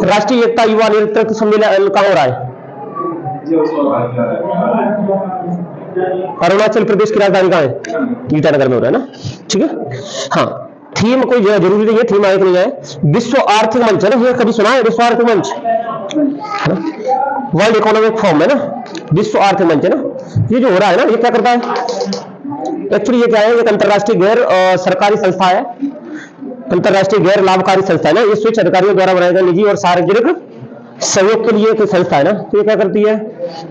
राष्ट्रीय एकता युवा नेतृत्व सम्मेलन कहाँ हो रहा है? अरुणाचल प्रदेश की राजधानी कहाँ है? ईटानगर में हो रहा है ना, ठीक है। हाँ, थीम कोई जरूरी नहीं है, थीम आए कि नहीं है। विश्व आर्थिक मंच है ना, ये कभी सुना है? विश्व आर्थिक मंच, वर्ल्ड इकोनॉमिक फोरम है ना, विश्व आर्थिक मंच है ना। ये जो हो रहा है ना, ये क्या करता है एक्चुअली? ये क्या है? एक अंतरराष्ट्रीय गैर सरकारी संस्था है, अंतरराष्ट्रीय गैर लाभकारी संस्था है ना। ये स्विच अधिकारियों द्वारा बनाए गए निजी और सार्वजनिक सहयोग के लिए एक संस्था है ना। तो ये क्या करती है?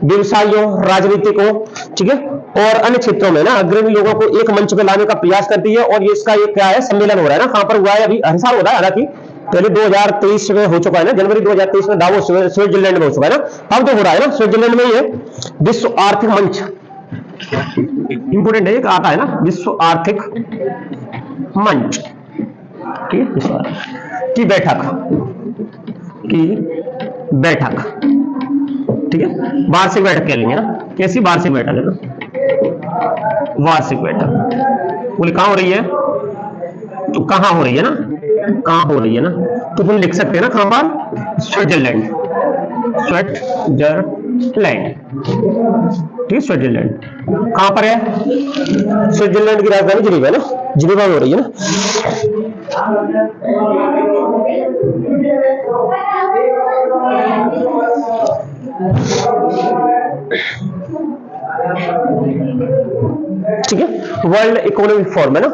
व्यवसायियों, राजनीतिकों, ठीक है, और अन्य क्षेत्रों में ना अग्रणी लोगों को एक मंच पे लाने का प्रयास करती है। और ये इसका एक क्या है? सम्मेलन हो रहा है ना। कहां पर हुआ है? अभी हर साल हो रहा है, हालांकि पहले 2023 में हो चुका है ना, जनवरी 2023 में दावोस स्विट्जरलैंड में हो चुका है ना। अब तो हो रहा है ना स्विट्जरलैंड में, ये विश्व आर्थिक मंच इंपोर्टेंट है, एक आता है ना, विश्व आर्थिक मंच, ठीक है, की बैठक, ठीक है, वार्षिक बैठक कह लेंगे ना। कैसी वार्षिक बैठक है ना, वार्षिक बैठक। बोले कहां हो रही है? तो कहां हो रही है ना, कहां हो रही है ना, तो तुम लिख सकते हैं ना कहां पर? स्विट्जरलैंड, ठीक है, स्विट्जरलैंड। कहां पर है? स्विट्जरलैंड की राजधानी जिनेवा है ना, जिनेवा में हो रही है ना। ठीक है, वर्ल्ड इकोनॉमिक फोरम है ना।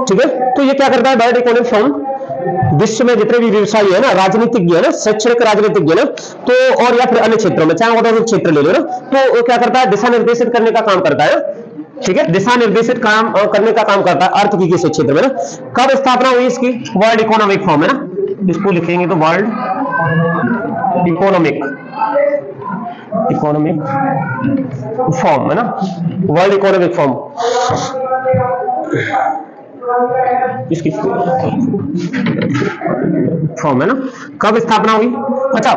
ठीक है, तो ये क्या करता है? वर्ल्ड इकोनॉमिक फोरम विश्व में जितने भी व्यवसायी है ना, राजनीतिज्ञ है ना, शैक्षणिक राजनीतिज्ञ है ना, तो और या फिर अन्य क्षेत्रों में, चाहे वो क्षेत्र ले लो ना, तो वो क्या करता है? दिशा निर्देशित करने का काम करता है, ठीक है, दिशा निर्देशित काम करने का काम करता है आर्थिकी के क्षेत्र में ना। कब स्थापना हुई इसकी? वर्ल्ड इकोनॉमिक फोरम है ना, इसको लिखेंगे तो वर्ल्ड इकोनॉमिक फॉर्म है ना, वर्ल्ड इकोनॉमिक फॉर्म इसकी फॉर्म है ना। कब स्थापना हुई? अच्छा,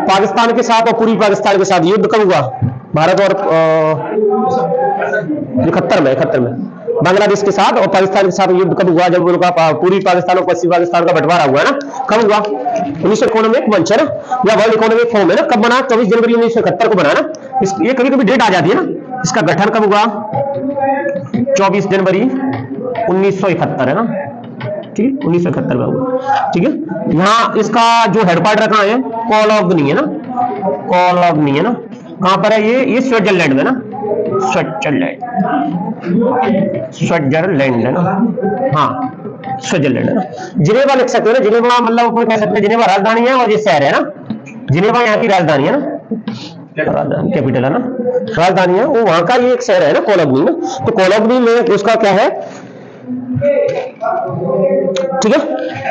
पाकिस्तान के साथ और पूर्वी पाकिस्तान के साथ युद्ध कब हुआ? भारत और 71 में बांग्लादेश के साथ और पाकिस्तान के साथ युद्ध कब हुआ? जब उनका पूर्वी पाकिस्तान और पश्चिमी पाकिस्तान का बंटवारा हुआ ना, कब हुआ? 1971 इकोनॉमिक मंच है ना, या वर्ल्ड इकोनॉमिक फोरम है ना। कब बना? 24 जनवरी 1971 को बना ना। ये कभी कभी डेट आ जाती है ना। इसका गठन कब हुआ? 24 जनवरी 1971 है ना, ठीक है, 1971 में हुआ, ठीक है। यहाँ इसका जो हेडक्वार्टर कहाँ है? कोलोगनी है ना, कोलोगनी है ना। कहां पर है ये स्विट्जरलैंड में ना, स्विट्जरलैंड है ना, हाँ स्विट्जरलैंड है ना। जिनेवा लिख सकते हो ना, जिनेवा मतलब अपन कह सकते हैं जिनेवा राजधानी है और ये शहर है ना, जिनेवा यहाँ की राजधानी है ना, राजधानी कैपिटल है ना, राजधानी है वो वहां का, ये एक शहर है ना कोलोगनी में। तो कोलोगनी में उसका क्या है, ठीक है,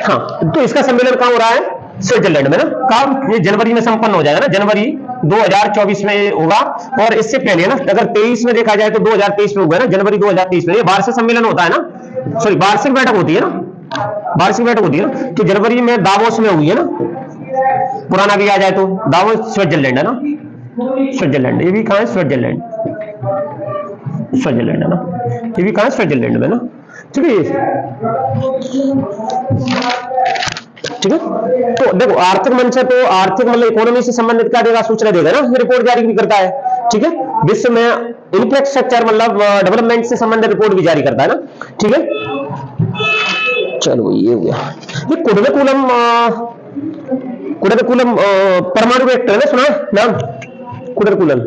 हाँ। तो इसका सम्मेलन कहां हो रहा है? स्विट्जरलैंड में ना। कब? ये जनवरी में संपन्न हो जाएगा ना, जनवरी 2024 में होगा। और इससे पहले ना अगर 23 में देखा जाए तो 2023 में होगा ना, जनवरी 2023 में। ये वार्षिक सम्मेलन होता है ना, सॉरी वार्षिक बैठक होती है ना, वार्षिक बैठक होती है ना। तो जनवरी में दावोस में हुई है ना, पुराना भी आ जाए तो दावोस स्विट्जरलैंड है ना, स्विट्जरलैंड। ये भी कहां है? स्विट्जरलैंड, स्विट्जरलैंड है ना, ये भी कहां है? स्विट्जरलैंड में ना, ठीक है, ठीक है। तो देखो आर्थिक मंच है, तो आर्थिक मतलब इकोनॉमी से संबंधित क्या देगा? सूचना देगा ना, ये रिपोर्ट जारी भी करता है, ठीक है। विश्व में इंफ्रास्ट्रक्चर मतलब डेवलपमेंट से संबंधित रिपोर्ट भी जारी करता है ना, ठीक है। चलो ये हो गया। ये कुडनकुलम परमाणु रिएक्टर है ना, सुना है नाम? कुडनकुलम,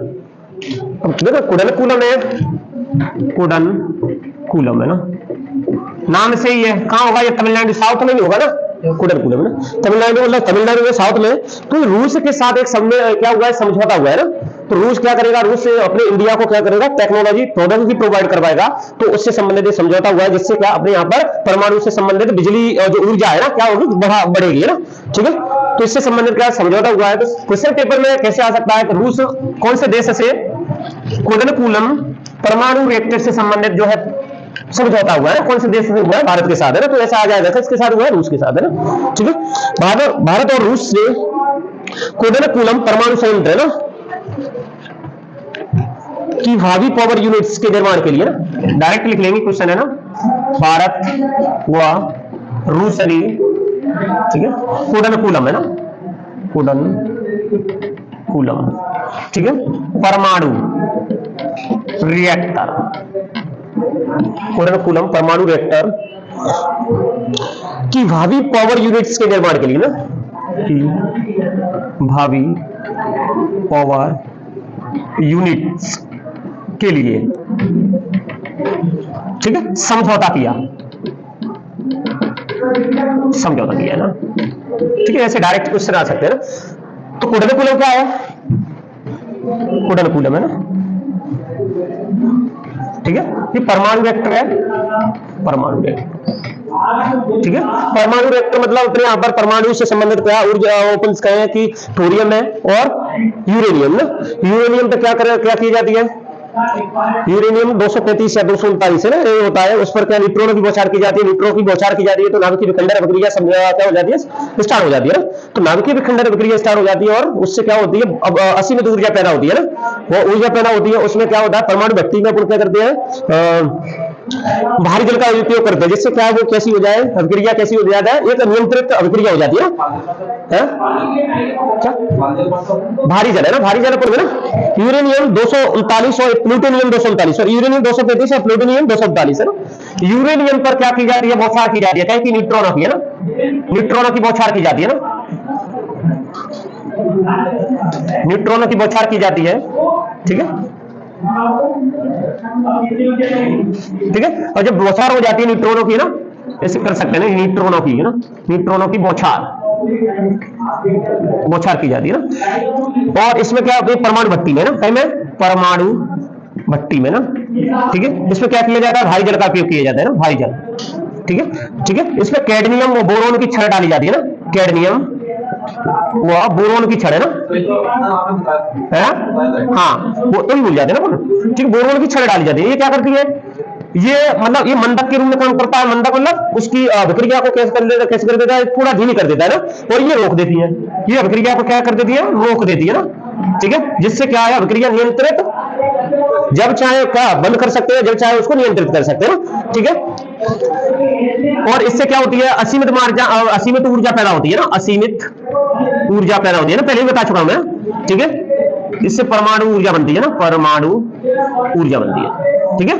देखो कुडनकुलम है, कुडनकुलम है ना, नाम से ही है। कहां होगा ये? तमिलनाडु, साउथ में भी होगा ना, कुडनकुलम ना, तमिलनाडु मतलब तमिलनाडु में साउथ में। तो रूस के साथ एक क्या हुआ है? समझौता हुआ है ना। तो रूस क्या करेगा? रूस अपने इंडिया को क्या करेगा? टेक्नोलॉजी प्रौद्योगिकी प्रोवाइड करवाएगा। तो उससे संबंधित समझौता हुआ है, जिससे क्या अपने यहाँ पर परमाणु से संबंधित बिजली जो ऊर्जा है ना, क्या होगी? बढ़ेगी ना, ठीक है। तो इससे संबंधित क्या समझौता हुआ है? तो क्वेश्चन पेपर में कैसे आ सकता है कि रूस कौन से देश से कुडनकुलम परमाणु रिएक्टर से संबंधित जो है समझौता हुआ है, कौन से देश से हुआ है? भारत के साथ है ना। तो ऐसा आ जाएगा, किसके साथ हुआ है? रूस के साथ है ना, ठीक है। भारत और रूस ने कुडनकुलम परमाणु संयंत्र है ना, की भावी पावर यूनिट्स के निर्माण के लिए ना, डायरेक्ट लिख लेंगे, क्वेश्चन है ना, भारत व रूस ने, ठीक है, कुडनकुलम है ना, कुडनकुलम, ठीक है, परमाणु रिएक्टर, कुडनकुलम परमाणु रिएक्टर की भावी पावर यूनिट्स के निर्माण के लिए ना, की भावी पावर यूनिट्स के लिए, ठीक है, समझौता किया है ना, ठीक है, ऐसे डायरेक्ट क्वेश्चन आ सकते हैं ना। तो कुडनकुलम क्या है, कुडनकुलम है ना, ठीक है, ये परमाणु रिएक्टर है, परमाणु रिएक्टर, ठीक है, परमाणु रिएक्टर मतलब अपने यहां पर परमाणु से संबंधित क्या ऊर्जा ओपन कहें कि थोरियम है और यूरेनियम ना, यूरेनियम पे क्या की जाती है, यूरेनियम 235 या 239 है ना, ये होता है, उस पर क्या न्यूट्रॉनों की बौछार की जाती है, न्यूट्रॉन की बौछार की जाती है तो नाभिकीय विखंडन अभिक्रिया क्या हो जाती है, स्टार्ट हो जाती है ना, तो नाभिकीय विखंडन अभिक्रिया स्टार्ट हो जाती है और उससे क्या होती है, अब असीमित ऊर्जा पैदा होती है ना, वो ऊर्जा पैदा होती है, उसमें क्या होता है, परमाणु भट्टी में अपन क्या करते हैं, भारी जल का उपयोग करते हैं, जिससे क्या है वो कैसी हो जाए, अभिक्रिया कैसी हो जाता है, एक नियंत्रित अभिक्रिया हो जाती है, क्या भारी जल है ना, भारी जल पर ना, यूरेनियम 239 और प्लूटोनियम 239 और यूरेनियम 235 और प्लूटोनियम 239 है ना, यूरेनियम पर क्या की जाती है, बौछार की जाती है, क्या कि न्यूट्रॉनों की है ना, न्यूट्रॉनों की बौछार की जाती है ना, न्यूट्रॉनों की बौछार की जाती है, ठीक है, ठीक है, और जब बौछार हो जाती है न्यूट्रॉनों की ना, ऐसे कर सकते हैं ना, न्यूट्रॉनों की है ना, न्यूट्रॉनों की बौछार की जाती है ना, और इसमें क्या होता है, परमाणु भट्टी में ना, परमाणु भट्टी में ना, ठीक है, इसमें क्या किया जाता है, भारी जल का उपयोग किया जाता है ना, भारी जल, ठीक है, ठीक है, इसमें कैडमियम और बोरोन की छड़ डाली जाती है ना, कैडमियम वो बोरोन की छड़ है ना, हाँ वो तो ही भूल जाते हैं ना, ठीक, बोरोन की छड़ डाली जाती है, ये क्या करती है, ये मतलब ये मंदक के रूप में काम करता है, मंदक मतलब उसकी अभिक्रिया को कैसे कर देता है, थोड़ा धीमी कर देता है ना, और ये रोक देती है, ये अभिक्रिया को क्या कर देती है, रोक देती है ना, ठीक है, जिससे क्या है, अभिक्रिया नियंत्रित, जब चाहे क्या बंद कर सकते हैं, जब चाहे उसको नियंत्रित कर सकते हैं ना, ठीक है, और इससे क्या होती है, असीमित ऊर्जा पैदा होती है ना, असीमित ऊर्जा पैदा होती है ना, पहले भी बता चुका हूं मैं, ठीक है, इससे परमाणु ऊर्जा बनती है ना, परमाणु ऊर्जा बनती है, ठीक है,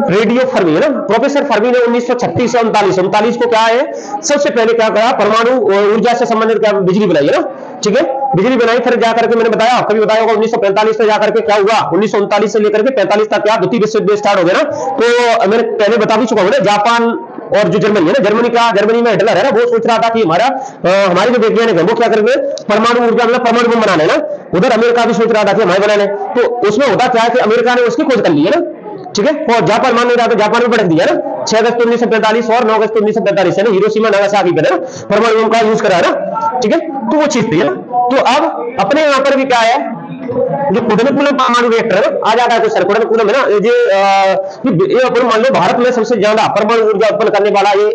रेडियो फर्मी है ना, प्रोफेसर फर्मी ने 1936 से 39 को क्या है, सबसे पहले क्या करा, परमाणु ऊर्जा से संबंधित क्या बिजली बनाई है ना, ठीक है, बिजली बनाई, फिर जाकर के मैंने बताया, कभी बताया होगा 1945 से जाकर के क्या हुआ, 1939 से लेकर के 45 तक क्या द्वितीय विश्व युद्ध स्टार्ट हो गया ना, तो मैंने पहले बता भी चुका हूं ना, जापान और जो जर्मनी है ना, जर्मनी में हिटलर है ना, वो सोच रहा था कि हमारे जो वैज्ञानिक है वो क्या करेंगे, परमाणु ऊर्जा मतलब परमाणु बम बनाने ना, उधर अमेरिका भी सोच रहा था कि हमारे बनाने, तो उसमें होता क्या है कि अमेरिका ने उसकी खोज कर ली है ना, ठीक है, और जापान मान नहीं रहा तो जापान में भड़क दिया ना, 6 अगस्त 1945 और 9 अगस्त 1945 है ना, हिरोशिमा नागासाकी पे ना परमाणु बम का यूज करा है ना, ठीक है, तो वो चीज थी ना, तो अब अपने यहाँ पर भी क्या है, जो कुडनकुलम परमाणु रिएक्टर है आ जाता है, तो सर कुडनकुलम है ना, ये अपन मान लो भारत में सबसे ज्यादा परमाणु ऊर्जा उत्पन्न करने वाला ये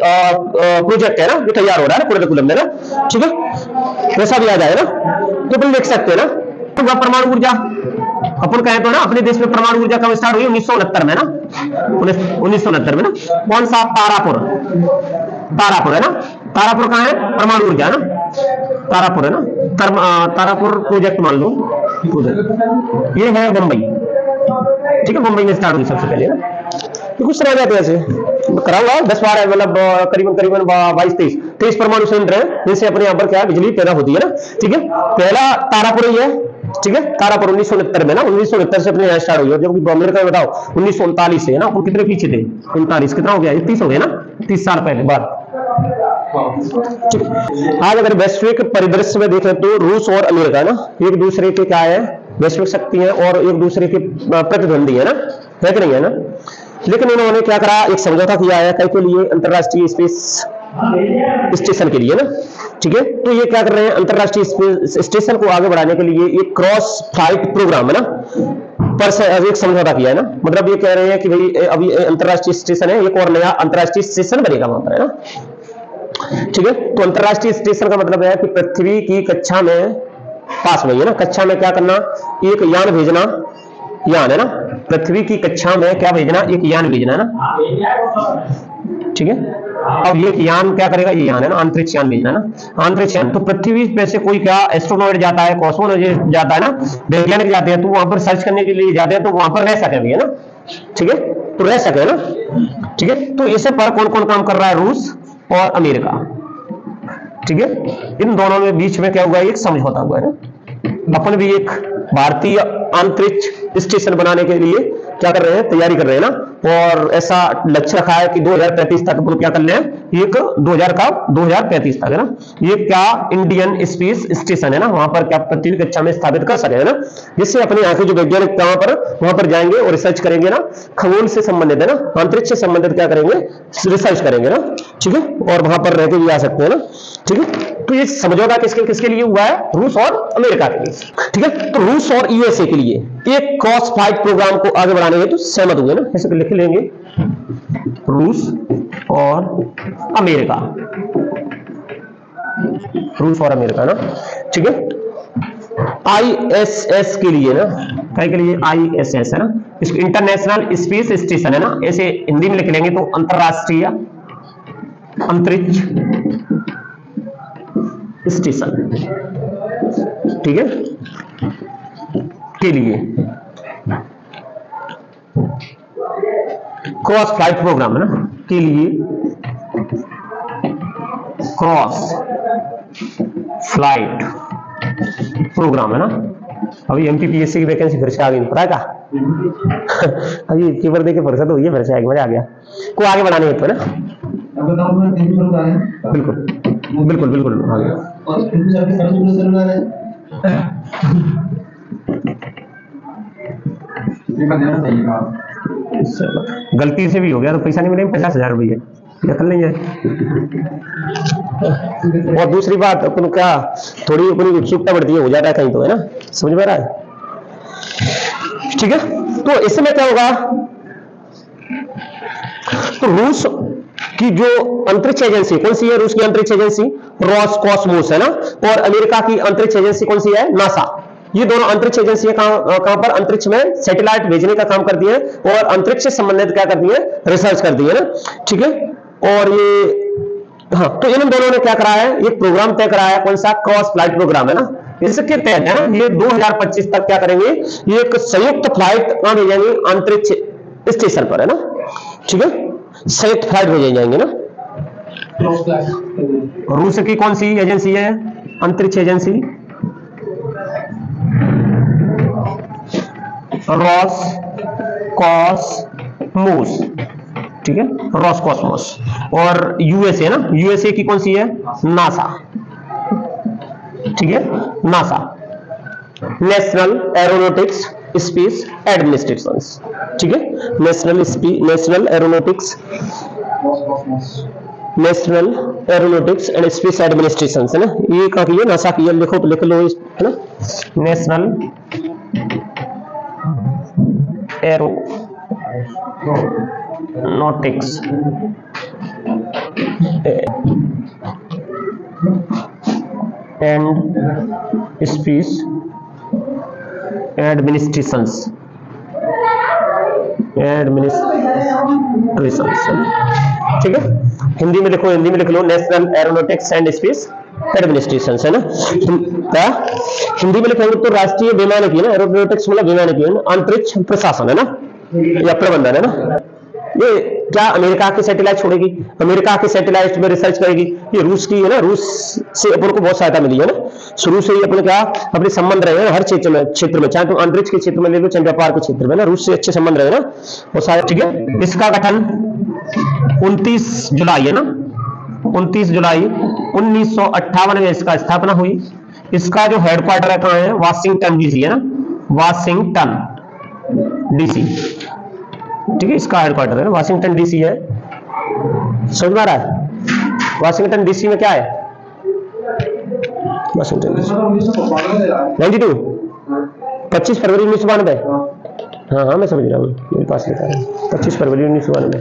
प्रोजेक्ट है ना, ये तैयार हो रहा है कुडनकुलम में ना, ठीक है, वैसा भी आ जाए ना, तो अपन लिख सकते हैं ना, परमाणु ऊर्जा अपन कहें तो ना, अपने देश में परमाणु ऊर्जा कब स्टार्ट हुई, 1969 में ना, 1969 में ना, कौन सा, तारापुर है ना, तारापुर कहां है, परमाणु ऊर्जा है ना, तारापुर है ना, तारापुर प्रोजेक्ट मान लो, प्रोजेक्ट ये है मुंबई, ठीक है, मुंबई में स्टार्ट हुई सबसे पहले ना, तो कुछ रह जाते ऐसे कराऊंगा 10-12 मतलब करीबन 22-23 परमाणु संयंत्र है, जिनसे अपने यहाँ पर क्या बिजली पैदा होती है ना, ठीक है, पहला तारापुर ही है, ठीक है, तारापुर 1969 में ना, 1969 से अपने यहाँ स्टार्ट हुई, जबकि अमेरिका में बताओ 1939 से है ना, वो कितने पीछे थे, 39 कितना हो गया, 30 हो गया ना, 30 साल पहले बाद। आज अगर वैश्विक परिदृश्य में देखें तो रूस और अमेरिका ना एक दूसरे के क्या है, वैश्विक शक्ति है और एक दूसरे के प्रतिद्वंदी है ना, है कि नहीं है ना, लेकिन इन्होंने क्या करा, एक समझौता किया है कई के लिए, अंतरराष्ट्रीय स्पेस स्टेशन के लिए ना, ठीक है, तो ये क्या कर रहे हैं, अंतरराष्ट्रीय स्पेस स्टेशन को आगे बढ़ाने के लिए एक क्रॉस फ्लाइट प्रोग्राम है ना, पर से एक समझौता किया है ना, मतलब ये कह रहे हैं कि भाई अभी अंतरराष्ट्रीय स्टेशन है, एक और नया अंतरराष्ट्रीय स्टेशन बनेगा वहां पर है ना, ठीक है, तो अंतरराष्ट्रीय स्टेशन का मतलब है कि पृथ्वी की कक्षा में पास में ही है ना। कक्षा में क्या करना, एक यान भेजना, यान है ना, पृथ्वी की कक्षा में क्या भेजना, एक यान भेजना है ना, ठीक है। अब ये यान क्या करेगा, ये यान है ना, अंतरिक्ष यान भेजना है ना, अंतरिक्ष यान। तो पृथ्वी पे से कोई क्या एस्ट्रोनॉट जाता है, कॉस्मोनॉट जाता है ना, वैज्ञानिक जाते हैं, तो वहां पर सर्च करने के लिए जाते हैं, तो वहां पर रह सके भी है ना, ठीक है, तो रह सके ना, ठीक है। तो इसे पर कौन कौन काम कर रहा है, रूस और अमेरिका, ठीक है। इन दोनों में बीच में क्या हुआ, एक समझौता हुआ है ना। अपन भी एक भारतीय अंतरिक्ष स्टेशन बनाने के लिए क्या कर रहे हैं, तैयारी कर रहे हैं ना, और ऐसा लक्ष्य रखा है कि 2035 तक अपन क्या कर ले, एक 2035 तक है ना, ये क्या इंडियन स्पेस स्टेशन है ना, वहां पर क्या पृथ्वी कक्षा में स्थापित कर सके है ना, जिससे अपने यहाँ के जो वैज्ञानिक वहां पर जाएंगे और रिसर्च करेंगे ना, खगोल से संबंधित है ना, अंतरिक्ष से संबंधित क्या करेंगे, रिसर्च करेंगे ना, ठीक है, और वहां पर रहकर भी आ सकते हैं ना, ठीक है। तो ये समझौता किसके किसके लिए हुआ है, रूस और अमेरिका के लिए, ठीक है। तो रूस और यूएसए के लिए एक क्रॉस फ्लाइट प्रोग्राम को आगे बढ़ाने के तो सहमत हुए ना, ऐसे लिख लेंगे, रूस और अमेरिका, रूस और अमेरिका ना, ठीक है। आईएसएस के लिए ना, क्या के लिए, आईएसएस है ना, इसको इंटरनेशनल स्पेस स्टेशन है ना, ऐसे हिंदी में लिख लेंगे तो अंतरराष्ट्रीय अंतरिक्ष स्टेशन, ठीक है, के लिए क्रॉस फ्लाइट प्रोग्राम है ना, के लिए क्रॉस फ्लाइट प्रोग्राम है ना। अभी एमपीपीएससी की वैकेंसी फिर से आ गई, पता है क्या अभी पेपर देके फुर्सत हुई है, फिर से आगे मजा आ गया, को आगे बढ़ाने हेतु है ना, बिल्कुल बिल्कुल बिल्कुल आ गया। गलती से भी हो गया तो पैसा नहीं मिलेगा, 50,000 रुपये कर लेंगे। और दूसरी बात अपन क्या, थोड़ी अपनी उत्सुकता बढ़ती है, हो जाता है कहीं तो है ना, समझ में आ रहा है, ठीक है। तो इसमें क्या होगा, तो रूस की जो अंतरिक्ष एजेंसी कौन सी है, रूस की अंतरिक्ष एजेंसी रोसकॉसमोस है ना, और अमेरिका की अंतरिक्ष एजेंसी कौन सी है, नासा। ये दोनों अंतरिक्ष एजेंसी कहां पर, अंतरिक्ष में सैटेलाइट भेजने का काम करती है और अंतरिक्ष से संबंधित क्या करती है, रिसर्च करती है ना, ठीक है। और ये हाँ, तो इन दोनों ने क्या करा है, एक प्रोग्राम तय करा है, कौन सा, क्रॉस फ्लाइट प्रोग्राम है ना। इसके तहत है ना, ये 2025 तक क्या करेंगे, ये एक संयुक्त फ्लाइट कहां भेजेंगे, अंतरिक्ष स्टेशन पर है ना, ठीक है, संयुक्त फ्लाइट भेजे जाएंगे ना। रूस की कौन सी एजेंसी है, अंतरिक्ष एजेंसी, रोसकॉसमोस, ठीक है, रोसकॉसमोस। और यूएसए ना, यूएसए की कौन सी है, नासा, ठीक है, NASA, national aeronautics space administration, ठीक है, national aeronautics and space administration है ना, ये कहाँ की है, नासा की है, लिखो तो लिख लो है ना, national aeronautics and space administrations, ठीक है। हिंदी में लिखो, हिंदी में लिख लो, national aeronautics and space administration है ना, क्या हिंदी में लिखेंगे तो राष्ट्रीय वैमानिकी ना, एरोनॉटिक्स मतलब वैमानिकी है ना, अंतरिक्ष प्रशासन है ना, या प्रबंधन है ना। ये क्या अमेरिका की सैटेलाइट छोड़ेगी, अमेरिका की सैटेलाइट में रिसर्च करेगी, ये रूस की है ना, रूस से अपन को बहुत सहायता मिली है ना, शुरू से ही अपन क्या अपने संबंध रहे हैं हर क्षेत्र में, चाहे तुम अंतरिक्ष के क्षेत्र में ले लो, चाहे व्यापार के क्षेत्र में ना, रूस से अच्छे संबंध रहे ना, वो सारे, ठीक है। इसका गठन 29 जुलाई है ना, 29 जुलाई 1958 में इसका स्थापना हुई। इसका जो हेडक्वार्टर है कहाँ है, वाशिंगटन डीसी है ना, वाशिंगटन डीसी, ठीक है, इसका हेडक्वार्टर है ना, वाशिंगटन डीसी है, समझ में आ रहा है। वाशिंगटन डीसी में क्या है, वाशिंगटन डीसी 92 25 फरवरी 1992, हाँ मैं समझ रहा हूँ, मेरे पास लिखा है 25 फरवरी 1992।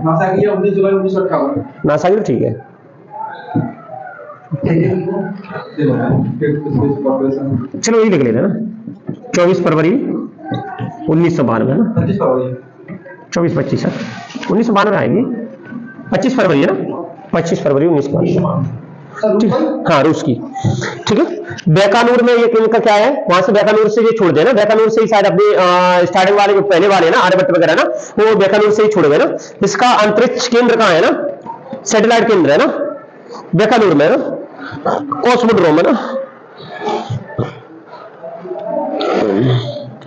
नासा की 19 जुलाई 1958, नासा की तो ठीक है, चलो यही लिख लेते हैं ना, 24 फरवरी 1992 है ना, 24-25 1992 आएगी, 25 फरवरी है ना, 25 फरवरी 1992, हाँ रूस की। ठीक है, बीकानेर में ये इनका क्या है, वहां से बीकानेर से ये छोड़ देना, बीकानेर से ही शायद अपने स्टार्टिंग वाले जो पहले वाले ना आर्यभट्ट वगैरह ना, वो बीकानेर से ही छोड़ गए ना। इसका अंतरिक्ष केंद्र कहाँ है ना, सैटेलाइट केंद्र है ना बीकानेर में ना, कॉस्मोड्रोम है ना।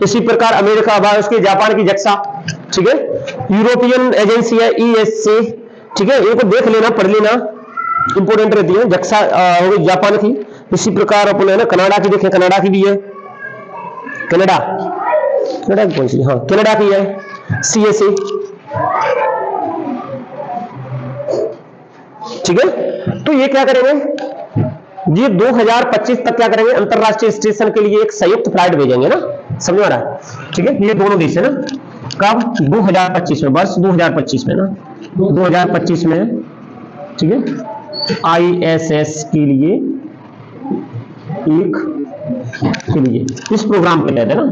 इसी प्रकार अमेरिका उसकी जापान की जक्सा, ठीक है, यूरोपियन एजेंसी है ESA, ठीक है, इनको देख लेना, पढ़ लेना, इंपोर्टेंट रहती है। जक्सा हो गई जापान की। इसी प्रकार अपन है ना कनाडा की देखें, कनाडा की भी है, कनाडा की कौन सी, हाँ कनाडा की है CSA, ठीक है। तो ये क्या करेंगे, ये 2025 तक क्या करेंगे, अंतरराष्ट्रीय स्टेशन के लिए एक संयुक्त फ्लाइट भेजेंगे ना, समझ आ रहा है, ठीक है। ये दोनों देश है ना, कब 2025 में, वर्ष 2025 में ना, 2025 में, ठीक है, ISS के लिए एक के लिए इस प्रोग्राम के तहत है ना,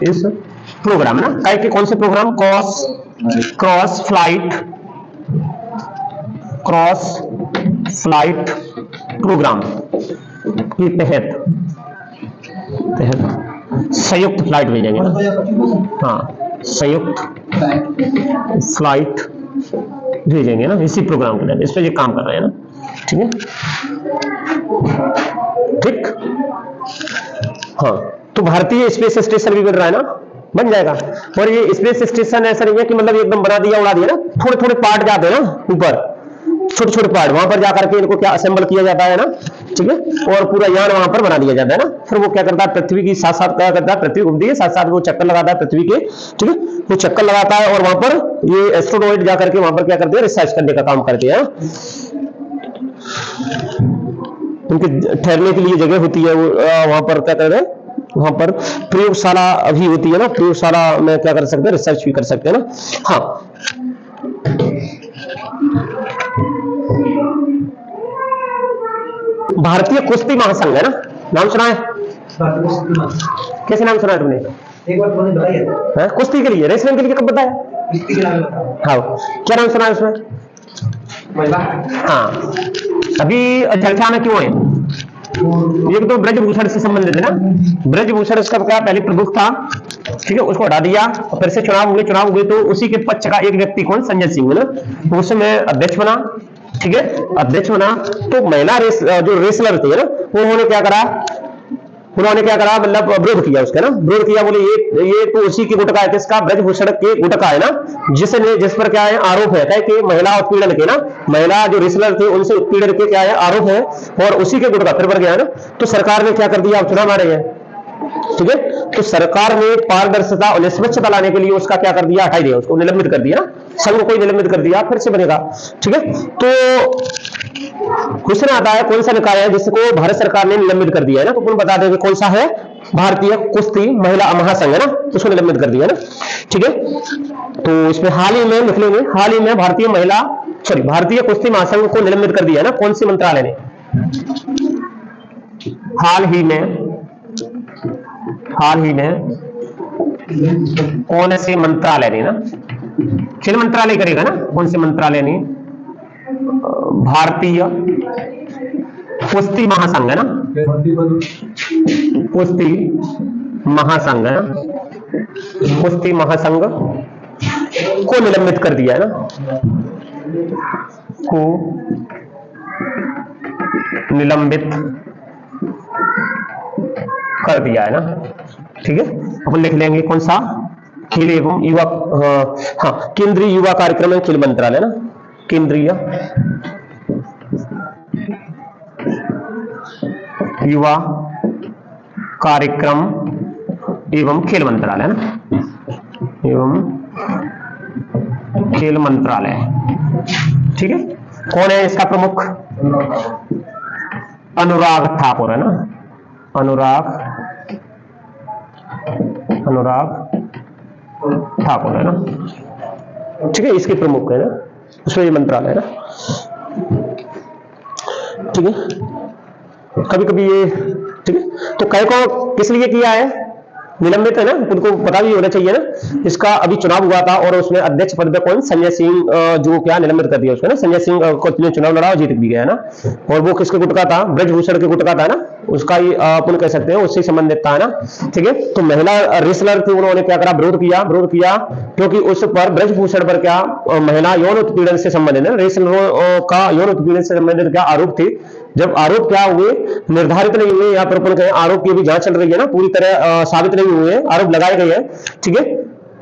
इस प्रोग्राम है ना, काय के कौन से प्रोग्राम, क्रॉस फ्लाइट प्रोग्राम के तहत संयुक्त फ्लाइट भेजेंगे ना, हाँ संयुक्त फ्लाइट भेजेंगे ना, इसी प्रोग्राम के तहत, इस पर ये काम कर रहे हैं ना, ठीक है, ठीक। हाँ, तो भारतीय स्पेस स्टेशन भी बन रहा है ना, बन जाएगा। और ये स्पेस स्टेशन ऐसा नहीं है कि मतलब एकदम बना दिया उड़ा दिया ना, थोड़े थोड़े पार्ट जाते हैं ना ऊपर, छोटे छोटे पार्ट, वहां पर जाकर के इनको क्या असेंबल किया जाता है ना, ठीक है, और पूरा यान वहां पर बना दिया जाता है ना। फिर वो क्या करता है, पृथ्वी की साथ साथ क्या करता है, पृथ्वी घूमती है, साथ साथ वो चक्कर लगाता है पृथ्वी के, ठीक है, वो चक्कर लगाता है और वहां पर ये एस्ट्रोनॉइट जाकर के वहां पर क्या करते हैं, रिसर्च करने का काम करते हैं। उनके ठहरने के लिए जगह होती है, वहां पर क्या करते हैं, वहां पर प्रयोगशाला अभी होती है ना, प्रयोगशाला में क्या कर सकते हैं, रिसर्च भी कर सकते हैं ना। हाँ, भारतीय कुश्ती महासंघ है ना, नाम सुना है, कैसे नाम सुना है तुमने, एक बार तुमने बताया कुश्ती के लिए, रेसलिंग के लिए कब बताया, कुश्ती के नाम बताओ। हाँ, क्या नाम सुना है उसमें, हाँ, अभी चर्चा में क्यों है, एक तो ब्रजभूषण से संबंधित है ना, ब्रजभूषण उसका क्या पहले प्रमुख था, ठीक है, उसको हटा दिया और फिर से चुनाव हुए तो उसी के पक्ष का एक व्यक्ति कौन, संजय सिंह ना, उसमें अध्यक्ष बना, ठीक है, अध्यक्ष बना। तो महिला जो रेसलर थे ना, उन्होंने क्या करा, मतलब विरोध किया उसका ना, विरोध किया, बोले ये तो उसी की गुट का है, किसका, ब्रजभूषण के गुट का है ना, जिस पर क्या है, आरोप है कि महिला उत्पीड़न के ना, महिला जो रेसलर थे उनसे उत्पीड़न के क्या है, आरोप है, और उसी के गुट का फिर बढ़ गया है ना। तो सरकार ने क्या कर दिया, अब चुनाव आ रहे हैं, ठीक है, तो सरकार ने पारदर्शिता और निष्पक्षता लाने के लिए उसका क्या कर दिया, हटाई दिया, उसको निलंबित कर दिया ना, संघ को निलंबित कर दिया, फिर से बनेगा, ठीक है। तो क्वेश्चन आता है कौन सा निकाय है जिसको भारत सरकार ने निलंबित कर दिया है ना, तो तुम बता देंगे कौन सा है, भारतीय कुश्ती महिला महासंघ है ना, उसको निलंबित कर दिया ना, ठीक है। तो इसमें हाल ही में लिख लेंगे, हाल ही में भारतीय कुश्ती महासंघ को निलंबित कर दिया ना, कौन सी मंत्रालय ने, हाल ही में कौन से मंत्रालय ने ना, खेल मंत्रालय करेगा ना, कौन से मंत्रालय ने, भारतीय कुश्ती महासंघ है ना, कुश्ती महासंघ है ना, कुश्ती महासंघ को निलंबित कर दिया है ना, को निलंबित कर दिया है ना, ठीक है। अपन लिख लेंगे कौन सा, खेल एवं युवा, हाँ केंद्रीय युवा कार्यक्रम एवं खेल मंत्रालय ना, केंद्रीय युवा कार्यक्रम एवं खेल मंत्रालय ना, एवं खेल मंत्रालय, ठीक है। कौन है इसका प्रमुख, अनुराग ठाकुर है ना, अनुराग ठाकुर है ना, ठीक है, इसके प्रमुख है ना, उसमें ये मंत्रालय है ना। ठीक है, कभी कभी ये, ठीक है। तो कई को किस लिए किया है, निलंबित है ना, उनको पता भी होना चाहिए ना। इसका अभी चुनाव हुआ था और उसमें अध्यक्ष पद पे कौन, संजय सिंह जो क्या निलंबित कर दिया उसको ना, संजय सिंह को चुनाव लड़ा और जीत भी गया ना। और वो किसके गुट का था, ब्रजभूषण के गुट का था ना, उसका ही अपन कह सकते हैं, उससे संबंधित था ना। ठीक है, तो महिला रेसलर थी, उन्होंने क्या करा, विरोध किया क्योंकि उस पर ब्रजभूषण पर क्या महिला यौन उत्पीड़न से संबंधित है, रेसलरों का यौन उत्पीड़न से संबंधित क्या आरोप थे। जब आरोप क्या हुए, निर्धारित नहीं हुए, यहाँ पर अपन कहें आरोप की भी जांच चल रही है ना, पूरी तरह साबित नहीं हुए, आरोप लगाए गए हैं। ठीक है,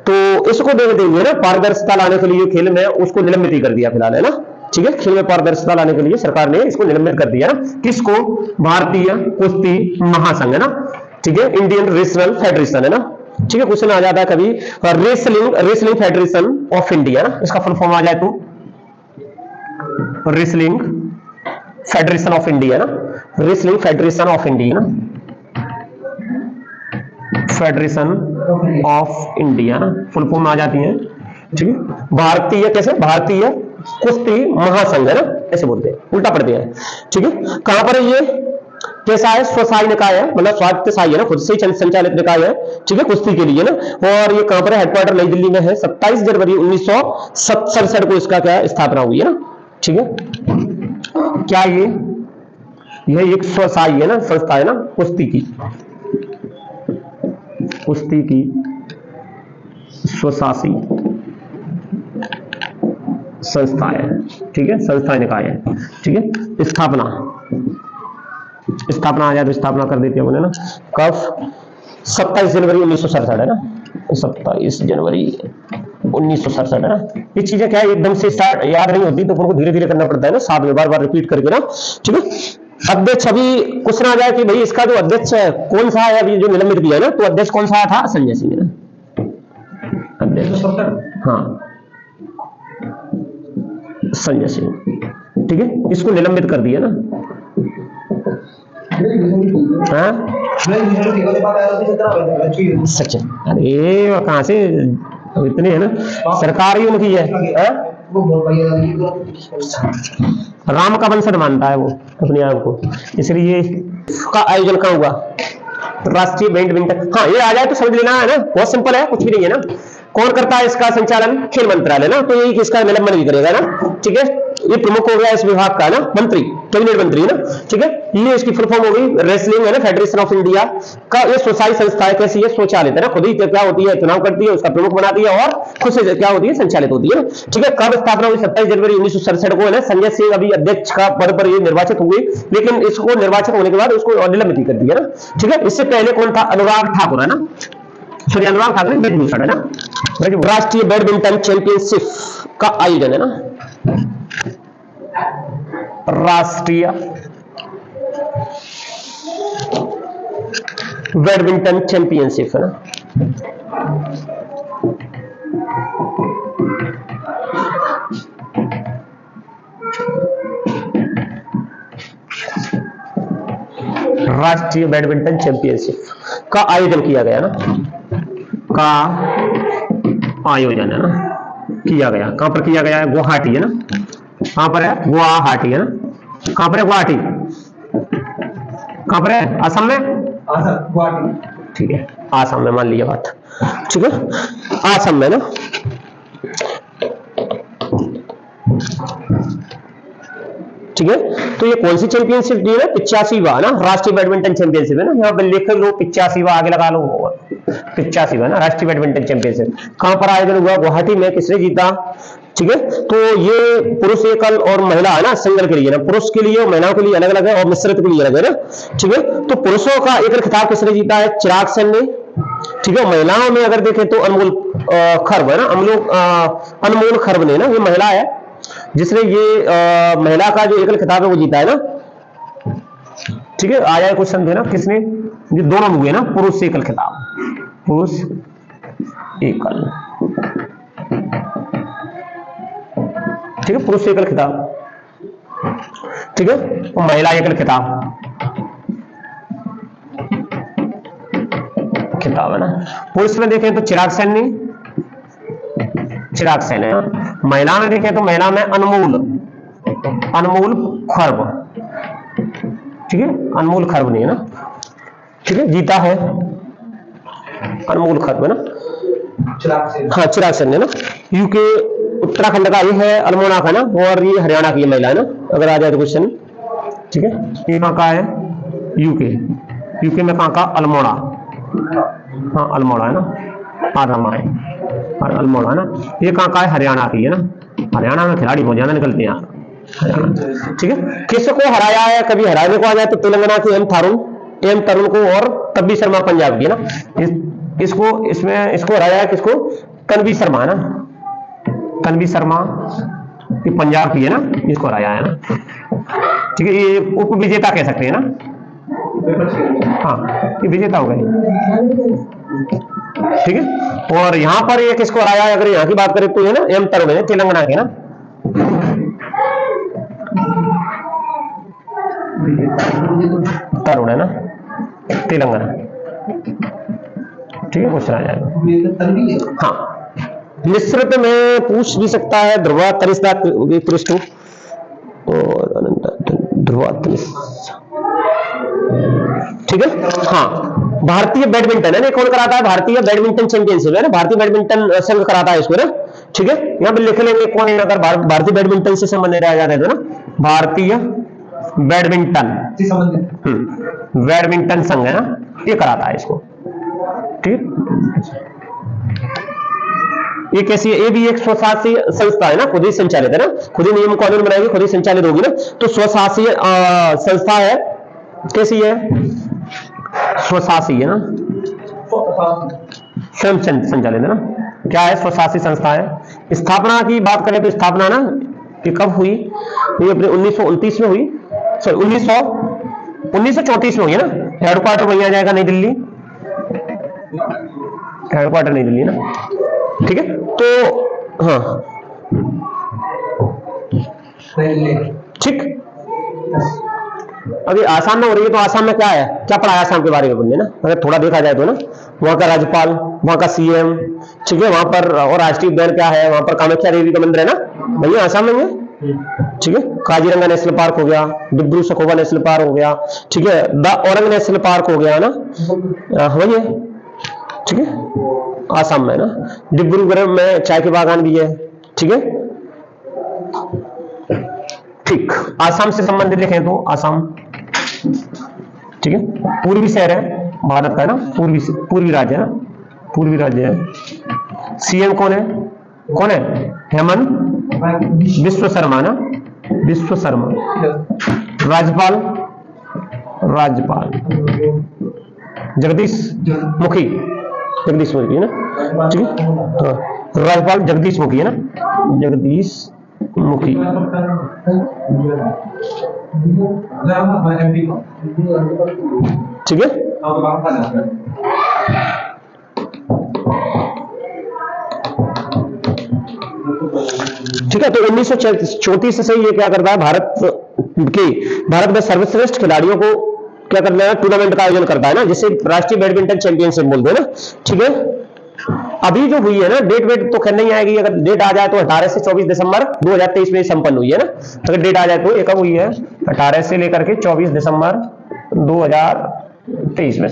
तो इसको देख देंगे ना, पारदर्शिता लाने के लिए खेल में उसको निलंबित ही कर दिया फिलहाल, है ना। ठीक है, खेल में पारदर्शिता लाने के लिए सरकार ने इसको निलंबित कर दिया ना। किसको, भारतीय कुश्ती महासंघ, है ना। ठीक है, इंडियन रेसलर फेडरेशन, है ना। ठीक है, क्वेश्चन आ जाता है कभी, रेसलिंग फेडरेशन ऑफ इंडिया ना, इसका फुल फॉर्म आ जाए तो रेसलिंग फेडरेशन ऑफ इंडिया ना, रेसलिंग फेडरेशन ऑफ इंडिया ना, फेडरेशन ऑफ इंडिया ना, फुल फॉर्म आ जाती है। ठीक है, भारतीय कैसे, भारतीय कुश्ती महासंघ, है ना, ऐसे बोलते हैं, उल्टा पढ़ते हैं। ठीक है, कहां पर है ये, कैसा है, स्वशाही निकाय है, मतलब स्वायत्तशाही है ना, खुद से ही संचालित निकाय है। ठीक है, कुश्ती के लिए ना। और ये कहां पर है, हेडक्वार्टर नई दिल्ली में है। 27 जनवरी 1967 को इसका क्या स्थापना हुई है ना। ठीक है, क्या यह एक स्वशाही है ना, संस्था है ना, कुश्ती की स्वशासी संस्था है। ठीक है, संस्था निकाय है। ठीक है, स्थापना आ जाए तो स्थापना कर देती है उन्हें ना, कब, 27 जनवरी 1967 है ना, 27 जनवरी 1967 है ना। ये चीजें क्या है, एकदम से स्टार्ट याद नहीं होती, तो उनको धीरे धीरे करना पड़ता है ना, साथ में बार बार रिपीट करके ना। ठीक है, अध्यक्ष, अभी क्वेश्चन आ जाए कि भाई इसका जो अध्यक्ष है कौन सा है, अभी जो निलंबित किया है ना, तो अध्यक्ष कौन सा था, संजय सिंह है ना, अध्यक्ष, हाँ, संजय सिंह। ठीक है, इसको निलंबित कर दिया ना। सच, अरे कहां से इतने है ना, सरकार ही उनकी है। राम का वंशज मानता है वो अपने आप को, इसलिए का आयोजन कहाँ हुआ, राष्ट्रीय बैडमिंटन। हाँ, ये आ जाए तो समझ लेना है ना, बहुत सिंपल है, कुछ भी नहीं है ना। कौन करता है इसका संचालन, खेल मंत्रालय ना, तो यही इसका निलंबन भी करेगा ना। ठीक है, ये प्रमुख हो गया इस विभाग का ना, मंत्री, कैबिनेट मंत्री है ना। ठीक है, ये इसकी फुल फॉर्म हो गई, रेसलिंग है ना, फेडरेशन ऑफ इंडिया का ये स्वशासी संस्था है। कैसी है, स्वचालित है ना, खुद ही क्या होती है, चुनाव करती है, उसका प्रमुख बनाती है और खुद से क्या होती है, संचालित होती है। ठीक है, कब स्थापना हुई, 27 जनवरी 1967 को है ना। संजय सिंह अभी अध्यक्ष का पद पर ये निर्वाचित हुए, लेकिन इसको निर्वाचित होने के बाद उसको निलंबित कर दिया ना। ठीक है, इससे पहले कौन था, अनुराग ठाकुर है ना, सॉरी अनुराग ठाकुर ब्रजभूषण है ना, राष्ट्रीय बैडमिंटन चैंपियनशिप का आयोजन है ना, राष्ट्रीय बैडमिंटन चैंपियनशिप है ना। राष्ट्रीय बैडमिंटन चैंपियनशिप का आयोजन किया गया ना, का आयोजन है ना, किया गया। कहां पर किया गया है, गुवाहाटी है ना, कहां पर है, गुवाहाटी है ना, कहां पर है, गुवाहाटी, कहां पर है, असम में, गुवाहाटी। ठीक है, आसाम में, मान लिया बात। ठीक है, आसाम में ना। ठीक है, तो ये कौन सी चैंपियनशिप दी है, 85वां ना, राष्ट्रीय बैडमिंटन चैंपियनशिप है ना। यहाँ पर लिख लो 85वां, आगे लगा लो 85वां ना, राष्ट्रीय बैडमिंटन चैंपियनशिप। कहां पर आयोजन हुआ, गुवाहाटी में। किसने जीता, ठीक है, तो ये पुरुष एकल और महिला है ना, सिंगल के लिए ना, पुरुष के लिए और महिलाओं के लिए अलग अलग है और मिश्रित के लिए अलग है ना। ठीक है, तो पुरुषों का एकल खिताब किसने जीता है, चिराग सेन ने। ठीक है, महिलाओं में अगर देखें तो अनमोल खर्ब है ना, अनमोल खर्ब ने ना, ये महिला है जिसने ये महिला का जो एकल खिताब है वो जीता है ना। ठीक है, आया क्वेश्चन थे ना, किसने, ये दोनों हुए ना, पुरुष एकल खिताब, पुरुष एकल, ठीक है, पुरुष एकल खिताब। ठीक है, और महिला एकल खिताब है ना। पुरुष में देखें तो चिराग सेन ने, चिराग सेन है। महिला में देखें तो महिला में अनमोल खर्ब, ठीक है, अनमोल खर्ब नहीं है ना, ठीक है, जीता है अनमोल खर्ब है ना, हाँ चिराग सेन है ना। यूके उत्तराखंड का ये है, अल्मोड़ा का ना, और ये हरियाणा की महिला है ना, अगर आ जाए तो क्वेश्चन, ठीक है। ये कहाँ का है, यूके, यूके में कहाँ का, अल्मोड़ा, हाँ अल्मोड़ा है ना, आरामाई और अल्मोड़ा है ना। ये कहाँ का है, हरियाणा की है ना, हरियाणा में खिलाड़ी बहुत ज्यादा निकलते हैं हरियाणा, ठीक है। किसको हराया है, कभी हराने को आ जाए तो तेलंगाना के एम तरुण को, और तब्बी शर्मा पंजाब की है ना। इसको हराया है किसको, तन्वी शर्मा है ना, तन्वी शर्मा ये पंजाब की है ना, इसको हराया है ना, ठीक है। ये उप विजेता कह सकते हैं ना, हाँ ये विजेता हो गए, ठीक है। और यहां पर ये किसको हराया है, अगर यहां की बात करें तो ये ना एम तरुण है, तेलंगाना के ना, तरुण है ना, तेलंगाना, ठीक है, क्वेश्चन आ जाएगा। हाँ, मिश्रित में पूछ भी सकता है, ध्रुवा तरिस्ता कृष्ण और ध्रुवा, ठीक है। हाँ, भारतीय बैडमिंटन है ना, कौन कराता है, भारतीय बैडमिंटन चैंपियनशिप है ना, भारतीय बैडमिंटन संघ कराता है इसको ना, ठीक है। यहाँ पे लिख लेंगे कौन है, अगर भारतीय बैडमिंटन से संबंधित रह जाते तो ना, भारतीय बैडमिंटन बैडमिंटन संघ है ना, ये कराता है इसको, ठीक। ये कैसी है, ये भी एक स्वशासी संस्था है ना, खुद ही संचालित है ना, खुद ही नियम कानून बनाएगी, खुद ही संचालित होगी ना, तो स्वशासी संस्था है, कैसी है, स्वशासी है ना, स्वयं संचालित है ना, क्या है, स्वशासी संस्था है। स्थापना की बात करें तो स्थापना ना ये कब हुई, ये अपने 1929 में हुई, सॉरी 1934 में हुई है ना। हेडक्वार्टर वहीं आ जाएगा, नई दिल्ली, हेडक्वार्टर नई दिल्ली ना, ठीक है। तो हाँ ठीक, अभी आसाम में हो रही है, तो आसाम में क्या है, क्या पढ़ा है आसाम के बारे में बोलने ना, अगर थोड़ा देखा जाए तो ना, वहां का राज्यपाल, वहां का सीएम, ठीक है, वहां पर और राष्ट्रीय उद्यान क्या है, वहां पर कामाख्या देवी का मंदिर है ना, भैया आसाम में है, ठीक है। काजीरंगा नेशनल पार्क हो गया, डिब्रू सखोवा नेशनल पार्क हो गया, ठीक है, द औरंग नेशनल पार्क हो गया ना, वही है, ठीक है, आसाम में ना। डिब्रूगढ़ में चाय के बागान भी है, ठीक है, ठीक। आसाम से संबंधित देखें तो आसाम, ठीक है, पूर्वी शहर है भारत का है ना, पूर्वी राज्य है ना, पूर्वी राज्य है। सीएम कौन है, हेमंत बिस्व शर्मा ना, बिस्व शर्मा। राज्यपाल जगदीश मुखी है ना, ठीक है, राज्यपाल जगदीश मुखी है ना, जगदीश मुखी, ठीक है। ठीक है, तो 1934 से ये क्या करता है, भारत में सर्वश्रेष्ठ खिलाड़ियों को क्या करना है, टूर्नामेंट का आयोजन करता है ना, जिसे राष्ट्रीय बैडमिंटन चैंपियनशिप बोलते हैं ना, ठीक है। अभी जो हुई है ना, डेट तो खैर नहीं आएगी, अगर डेट आ जाए तो 18 से 24 दिसंबर 2023 में संपन्न हुई है ना, अगर डेट आ जाए तो ये कब हुई है, 18 से लेकर के 24 दिसंबर 2023 में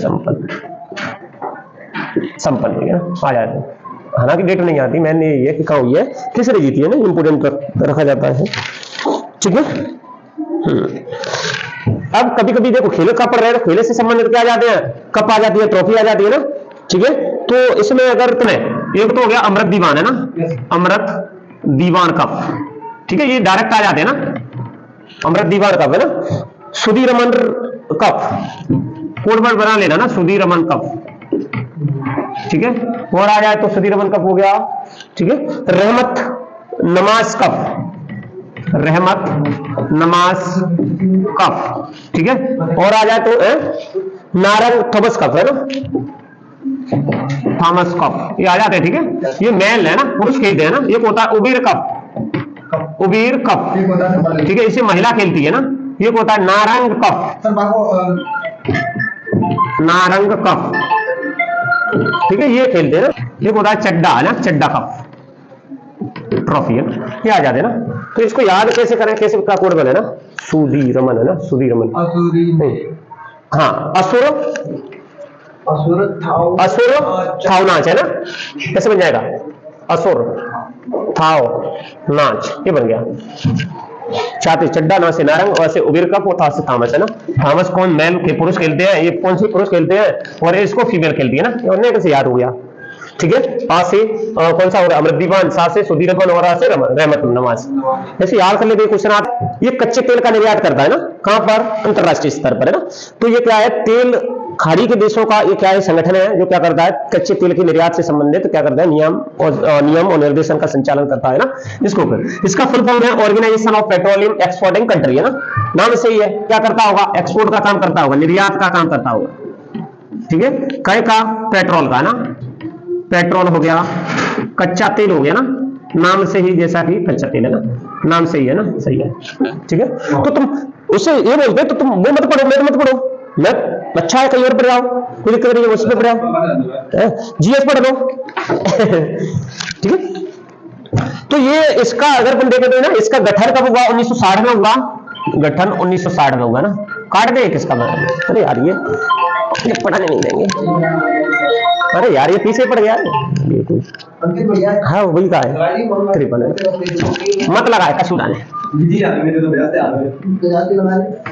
संपन्न हुई है ना, आ जाए तो, हालांकि डेट नहीं आती, मैंने ये कि कहाँ हुई है, किसने जीती है ना, इंपोर्टेंट रखा जाता है, ठीक है। अब कभी कभी देखो खेल कप पड़ रहे हैं, खेले से संबंधित क्या आ जाते हैं, कप आ जाती है, ट्रॉफी आ जाती है ना, ठीक है। तो इसमें अगर तुम्हें एक तो हो गया अमृत दीवान है ना, अमृत दीवान कप, ठीक है, ये डायरेक्ट आ जाते हैं ना, अमृत दीवान कप है ना, Sudhir Raman cup, code word बना लेना ना, सुधीर रमन कप, ठीक है। और आ जाए तो सुधीर रमन कप हो गया, ठीक है। रहमत नमाज कप, रहमत नमाज कप, ठीक है। और आ जाए तो नारंग थॉमस कप है ना, थॉमस कप, ये आ जाते हैं, ठीक है। ये मेल है ना, पुरुष खेलते हैं ना, ये होता है उबीर कप, उबीर कप, ठीक है, इसे महिला खेलती है ना, ये होता है नारंग कप, नारंग कप, ठीक है, ये खेलते हैं ना, ये होता है चड्डा है ना, चड्डा कप ट्रॉफी है, ये आ जाते हैं ना। तो इसको याद कैसे करें, कैसे का कोड बने ना, सुधीरमन है ना, सुधीरमन। हाँ, असुर असुर थाव नाच है ना, कैसे बन जाएगा, असुर थाव नाच, ये बन गया। छाती चड्डा ना से नारंग, वैसे उबेर का पोथा से थामस है ना। थामस कौन मेल के पुरुष खेलते हैं, ये कौन से पुरुष खेलते हैं, और इसको फीमेल खेलती है ना, ये कैसे याद हो गया। ठीक है, आ से कौन सा हो गया, अमृतदीवान, सा से सुधीरमन, और आ से रहमत नवाज। ऐसे याद कर लेते क्वेश्चन आप। ये कच्चे तेल का निर्यात करता है ना, कहां पर, अंतरराष्ट्रीय स्तर पर है ना। तो ये क्या है, तेल खाड़ी के देशों का ये क्या है, संगठन है जो क्या करता है, कच्चे तेल के निर्यात से संबंधित क्या करता है, नियम और निर्देशन का संचालन करता है ना, इसको कर। इसका फुल फॉर्म है organisation of petroleum exporting country है ना, नाम सही है। क्या करता होगा, एक्सपोर्ट का काम करता होगा, निर्यात का काम करता होगा। ठीक है, कै का, पेट्रोल का ना, पेट्रोल हो गया, कच्चा तेल हो गया ना, नाम से ही, जैसा कि कच्चा तेल है ना, नाम से ही है ना, सही है। ठीक है, तो तुम उसे ये बोलते तो तुम वो मत पढ़ो, मैं मत पढ़ो, मैं अच्छा है कहीं और पढ़ जाओ, कोई दिक्कत नहीं है, उस पर पढ़ जाओ, जीएस पढ़ लो। ठीक है, तो ये इसका अगर अपन देखें तो ना, इसका गठन कब हुआ, 1960 में हुआ, गठन 1960 में हुआ ना। काट दे किसका नाम, अरे यार ये पढ़ाने नहीं देंगे, अरे यार ये पीछे पड़ गया है ये कोई, हाँ वही का है, ट्रिपल है, मत लगाए कसूर आने। ठीक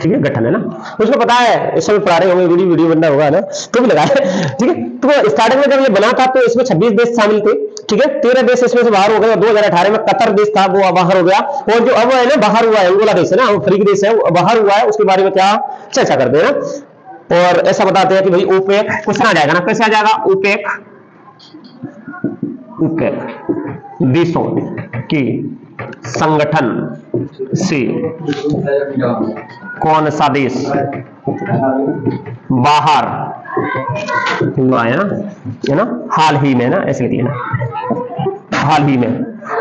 है, गठन है ना, उसको पता है, इस समय पढ़ा रहे होंगे, वीडियो बनना होगा ना, तो भी लगाए। ठीक है, तो स्टार्टिंग में जब ये बना था तो इसमें 26 देश शामिल थे। ठीक है, 13 देश इसमें से बाहर हो गए। 2018 में कतर देश था, वो बाहर हो गया। और जो अब है ना बाहर हुआ है, अंगोला देश है ना, वो फ्री देश है, वो बाहर हुआ है, उसके बारे में क्या चर्चा करते हैं ना। और ऐसा बताते हैं कि भाई ओपेक, क्वेश्चन आ जाएगा ना, कैसे आ जाएगा, ओपेक, ओपेक देशों की संगठन से कौन सा देश बाहर हुआ है ना, हाल ही में ना, ऐसे लिखिए ना, हाल ही में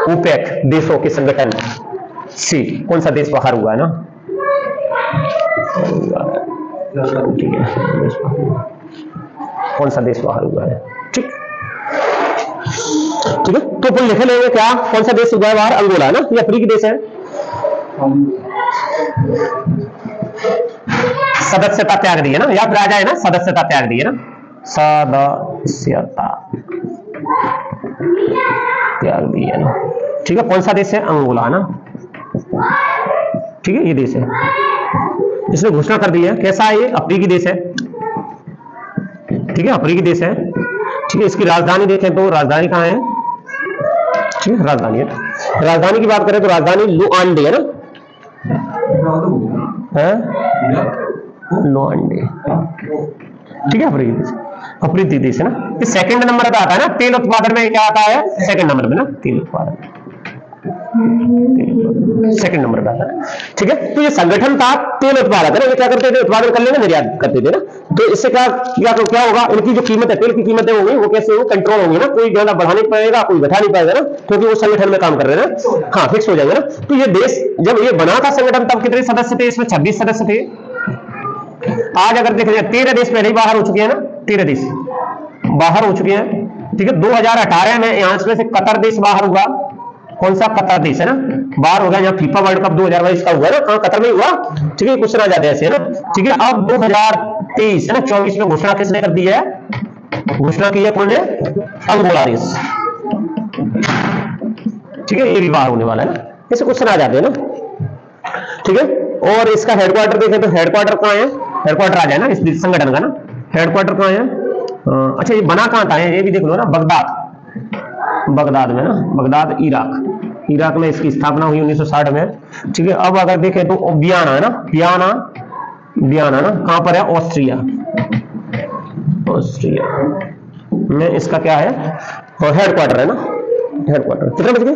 ओपेक देशों के संगठन से कौन सा देश बाहर हुआ है ना। ठीक है, कौन सा देश बाहर हुआ है, ठीक। ठीक है, तो अपन लिख लेंगे क्या, कौन सा देश हुआ है बाहर, अंगोला है ना, ये अफ्रीकी देश है। सदस्यता त्याग दी है ना, या फिर आ जाए ना, सदस्यता त्याग दी है ना, सदस्यता त्याग दी है ना। ठीक है, कौन सा देश है, अंगोला ना। ठीक है, ये देश है, इसने घोषणा कर दी है। कैसा है ये, अफ्रीकी देश है। ठीक है, अफ्रीकी देश है। ठीक है, इसकी राजधानी देखें तो राजधानी कहां है, ठीक है, राजधानी है। राजधानी की बात करें तो राजधानी लुआंडे है ना, लुआंडे। ठीक है, अफ्रीकी देश, अफ्रीकी देश है ना। ये सेकंड नंबर पे आता है ना, तेल उत्पादन में क्या आता है, सेकंड नंबर पे ना, तेल उत्पादन सेकंड नंबर पे आता है। ठीक है, तो ये संगठन था तेल उत्पादक है ना, ये क्या करते थे, उत्पादन कर लेंगे, निर्यात करते थे ना। तो इससे क्या होगा, इनकी जो कीमत है, तेल की कीमतें होंगी, वो कैसे होंगी, कंट्रोल होंगी ना, कोई ज्यादा बढ़ा नहीं पाएगा, कोई घटा नहीं पाएगा ना, क्योंकि वो संगठन में काम कर रहे हैं ना, हाँ फिक्स हो जाएंगे ना। तो ये देश जब ये बना था संगठन, तब कितने सदस्य थे, इसमें 26 सदस्य थे। आज अगर देखा जाए 13 देश पहले ही बाहर हो चुके हैं ना, 13 देश बाहर हो चुके हैं। ठीक है, 2018 में यहां से कतर देश बाहर हुआ। कौन सा, कतर देश है ना, बाहर हो गया। यहाँ फीफा वर्ल्ड कप 2022 का हुआ ना, कहां, कतर में हुआ। ठीक है, क्वेश्चन आ जाते हैं ऐसे ना। ठीक है, अब 2023 है ना, 24 में घोषणा किसने कर दी है, घोषणा की है कौन है, अंगोला देश। ठीक है, ये भी बाहर होने वाला है ना, ऐसे क्वेश्चन आ जाते हैं ना। ठीक है, और इसका हेडक्वार्टर देखें तो हेडक्वार्टर कहां है, हेडक्वार्टर आ जाए ना इस संगठन का ना, हेडक्वार्टर कहां है। अच्छा, ये बना कहां था, ये भी देख लो ना, बगदाद, बगदाद में ना, बगदाद इराक, इराक में इसकी स्थापना हुई 1960 में। ठीक है, अब अगर देखें तो वियना है ना, वियना ना, कहां पर है, ऑस्ट्रिया, ऑस्ट्रिया में इसका क्या है, हेडक्वार्टर है ना, हेडक्वार्टर। कितने बज गए।